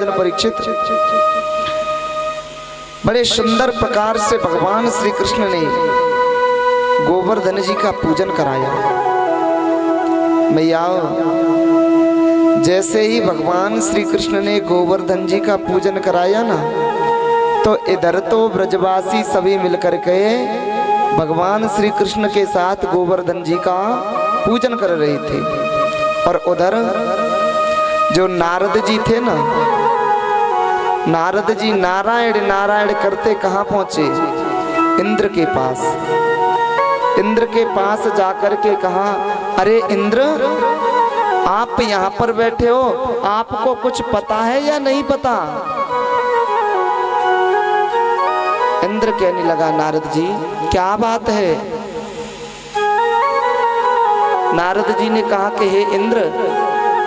राजन परीक्षित, बड़े सुंदर प्रकार से भगवान श्री कृष्ण ने गोवर्धन जी का पूजन कराया। मैया, जैसे ही भगवान श्री कृष्ण ने गोवर्धन जी का पूजन कराया ना, तो इधर तो ब्रजवासी सभी मिलकर के भगवान श्री कृष्ण के साथ गोवर्धन जी का पूजन कर रहे थे, और उधर जो नारद जी थे ना, नारद जी नारायण नारायण करते कहाँ पहुंचे? इंद्र के पास। इंद्र के पास जाकर के कहा, अरे इंद्र, आप यहाँ पर बैठे हो, आपको कुछ पता है या नहीं पता? इंद्र कहने लगा, नारद जी क्या बात है? नारद जी ने कहा कि हे इंद्र,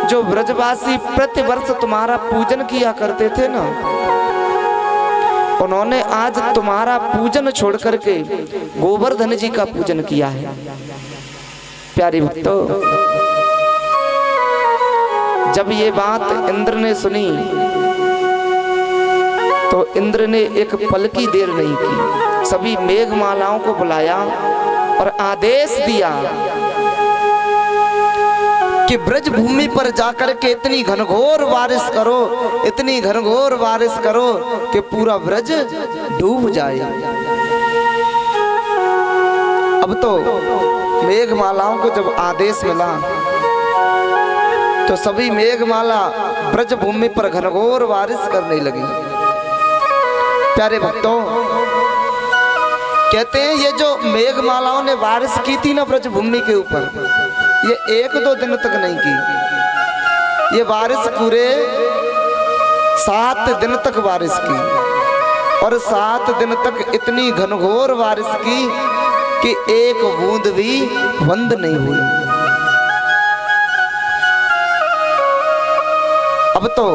जो ब्रजवासी प्रतिवर्ष तुम्हारा पूजन किया करते थे ना, उन्होंने आज तुम्हारा पूजन छोड़ करके गोवर्धन जी का पूजन किया है। प्यारे भक्तों, जब ये बात इंद्र ने सुनी तो इंद्र ने एक पल की देर नहीं की, सभी मेघमालाओं को बुलाया और आदेश दिया कि ब्रज भूमि पर जाकर के इतनी घनघोर बारिश करो, इतनी घनघोर बारिश करो कि पूरा ब्रज डूब जाए। अब तो मेघमालाओं को जब आदेश मिला तो सभी मेघमाला ब्रज भूमि पर घनघोर बारिश करने लगी। प्यारे भक्तों, कहते हैं ये जो मेघमालाओं ने बारिश की थी ना ब्रज भूमि के ऊपर, ये 1-2 दिन तक नहीं की, ये बारिश पूरे 7 दिन तक बारिश की, और 7 दिन तक इतनी घनघोर बारिश की कि एक बूंद भी बंद नहीं हुई। अब तो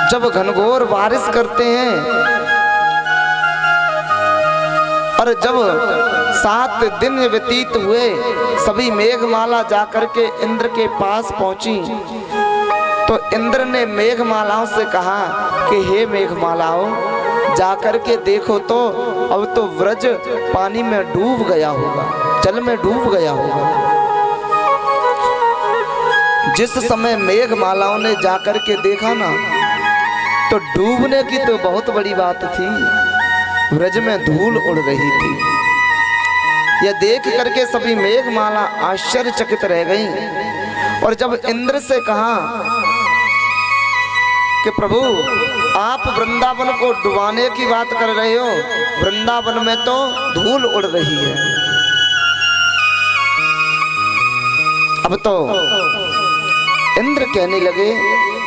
जब घनघोर बारिश करते हैं और जब 7 दिन व्यतीत हुए, सभी मेघमाला जाकर के इंद्र के पास पहुंची, तो इंद्र ने मेघमालाओं से कहा कि हे मेघमालाओं, जाकर के देखो तो अब तो ब्रज पानी में डूब गया होगा, जल में डूब गया होगा। जिस समय मेघमालाओं ने जाकर के देखा ना, तो डूबने की तो बहुत बड़ी बात थी, ब्रज में धूल उड़ रही थी। यह देख करके सभी मेघमाला आश्चर्यचकित रह गईं, और जब इंद्र से कहा कि प्रभु, आप वृंदावन को डुबाने की बात कर रहे हो, वृंदावन में तो धूल उड़ रही है। अब तो इंद्र कहने लगे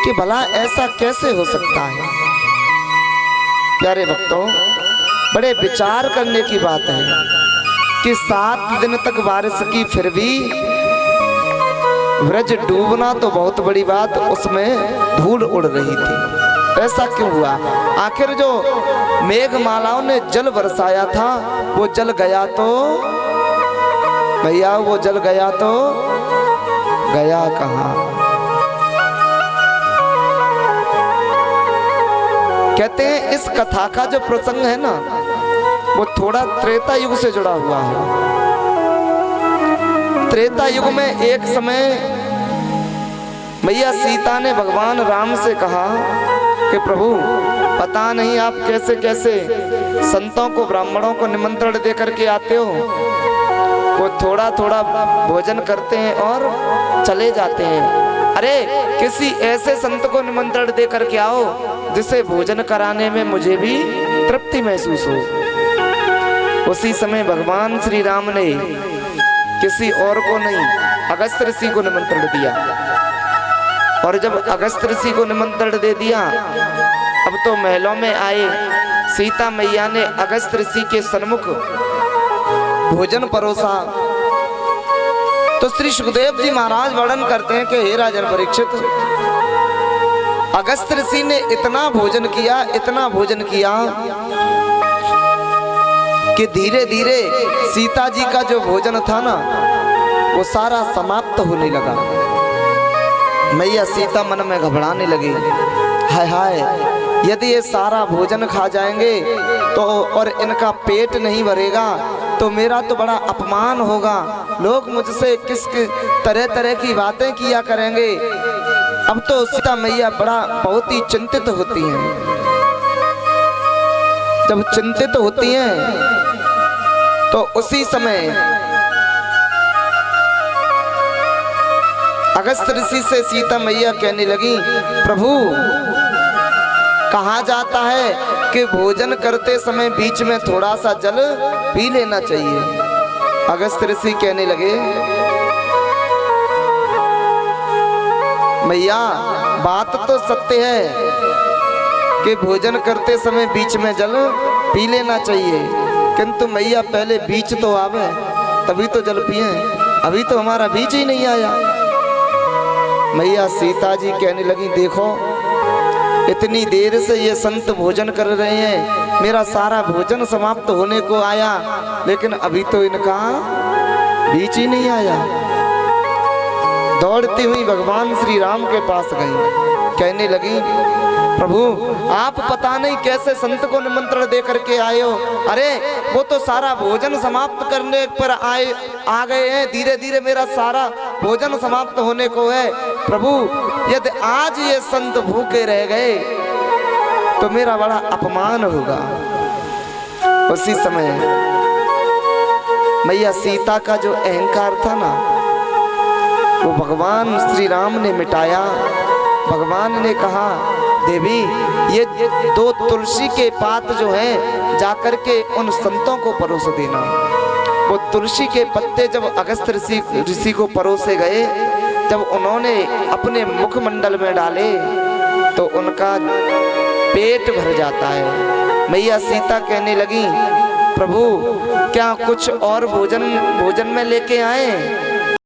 कि भला ऐसा कैसे हो सकता है? प्यारे भक्तों, बड़े विचार करने की बात है कि 7 दिन तक बारिश की, फिर भी ब्रज डूबना तो बहुत बड़ी बात, उसमें धूल उड़ रही थी। ऐसा क्यों हुआ? आखिर जो मेघमालाओं ने जल बरसाया था, वो जल गया तो भैया, वो जल गया तो गया कहाँ? कहते हैं इस कथा का जो प्रसंग है ना, वो थोड़ा त्रेता युग से जुड़ा हुआ है। त्रेता युग में एक समय मैया सीता ने भगवान राम से कहा कि प्रभु, पता नहीं आप कैसे कैसे संतों को, ब्राह्मणों को निमंत्रण दे करके आते हो, वो थोड़ा थोड़ा भोजन करते हैं और चले जाते हैं। अरे किसी ऐसे संत को निमंत्रण दे करके आओ जिसे भोजन कराने में मुझे भी तृप्ति महसूस हो। उसी समय भगवान श्री राम ने किसी और को नहीं, अगस्त्य ऋषि को निमंत्रण दिया, और जब अगस्त्य ऋषि को निमंत्रण दे दिया, अब तो महलों में आए सीता मैया ने अगस्त्य ऋषि के सन्मुख भोजन परोसा। तो श्री सुखदेव जी महाराज वर्णन करते हैं कि हे राजन परीक्षित, अगस्त्य ऋषि ने इतना भोजन किया, इतना भोजन किया कि धीरे धीरे सीता जी का जो भोजन था ना, वो सारा समाप्त होने लगा। मैया सीता मन में घबराने लगी, हाय हाय, यदि ये सारा भोजन खा जाएंगे तो और इनका पेट नहीं भरेगा तो मेरा तो बड़ा अपमान होगा, लोग मुझसे किस तरह तरह की बातें किया करेंगे। अब तो सीता मैया बहुत ही चिंतित होती हैं। जब चिंतित होती हैं तो उसी समय अगस्त ऋषि से सीता मैया कहने लगी, प्रभु कहा जाता है कि भोजन करते समय बीच में थोड़ा सा जल पी लेना चाहिए। अगस्त ऋषि कहने लगे, मैया बात तो सत्य है कि भोजन करते समय बीच में जल पी लेना चाहिए, किंतु मैया पहले बीज तो आवे तभी तो जल पिए, अभी तो हमारा बीज ही नहीं आया। मैया सीता जी कहने लगी, देखो इतनी देर से ये संत भोजन कर रहे हैं, मेरा सारा भोजन समाप्त होने को आया, लेकिन अभी तो इनका बीच ही नहीं आया। दौड़ती हुई भगवान श्री राम के पास गई, कहने लगी, प्रभु आप पता नहीं कैसे संत को निमंत्रण दे करके आए हो, अरे वो तो सारा भोजन समाप्त करने पर आ गए हैं, धीरे धीरे मेरा सारा भोजन समाप्त होने को है। प्रभु यदि आज ये संत भूखे रह गए तो मेरा बड़ा अपमान होगा। उसी समय मैया सीता का जो अहंकार था ना, वो भगवान श्री राम ने मिटाया। भगवान ने कहा, देवी ये 2 तुलसी के पात जो हैं जाकर के उन संतों को परोस देना। वो तुलसी के पत्ते जब अगस्त ऋषि को परोसे गए, जब उन्होंने अपने मुखमंडल में डाले तो उनका पेट भर जाता है। मैया सीता कहने लगी, प्रभु क्या कुछ और भोजन में लेके आए?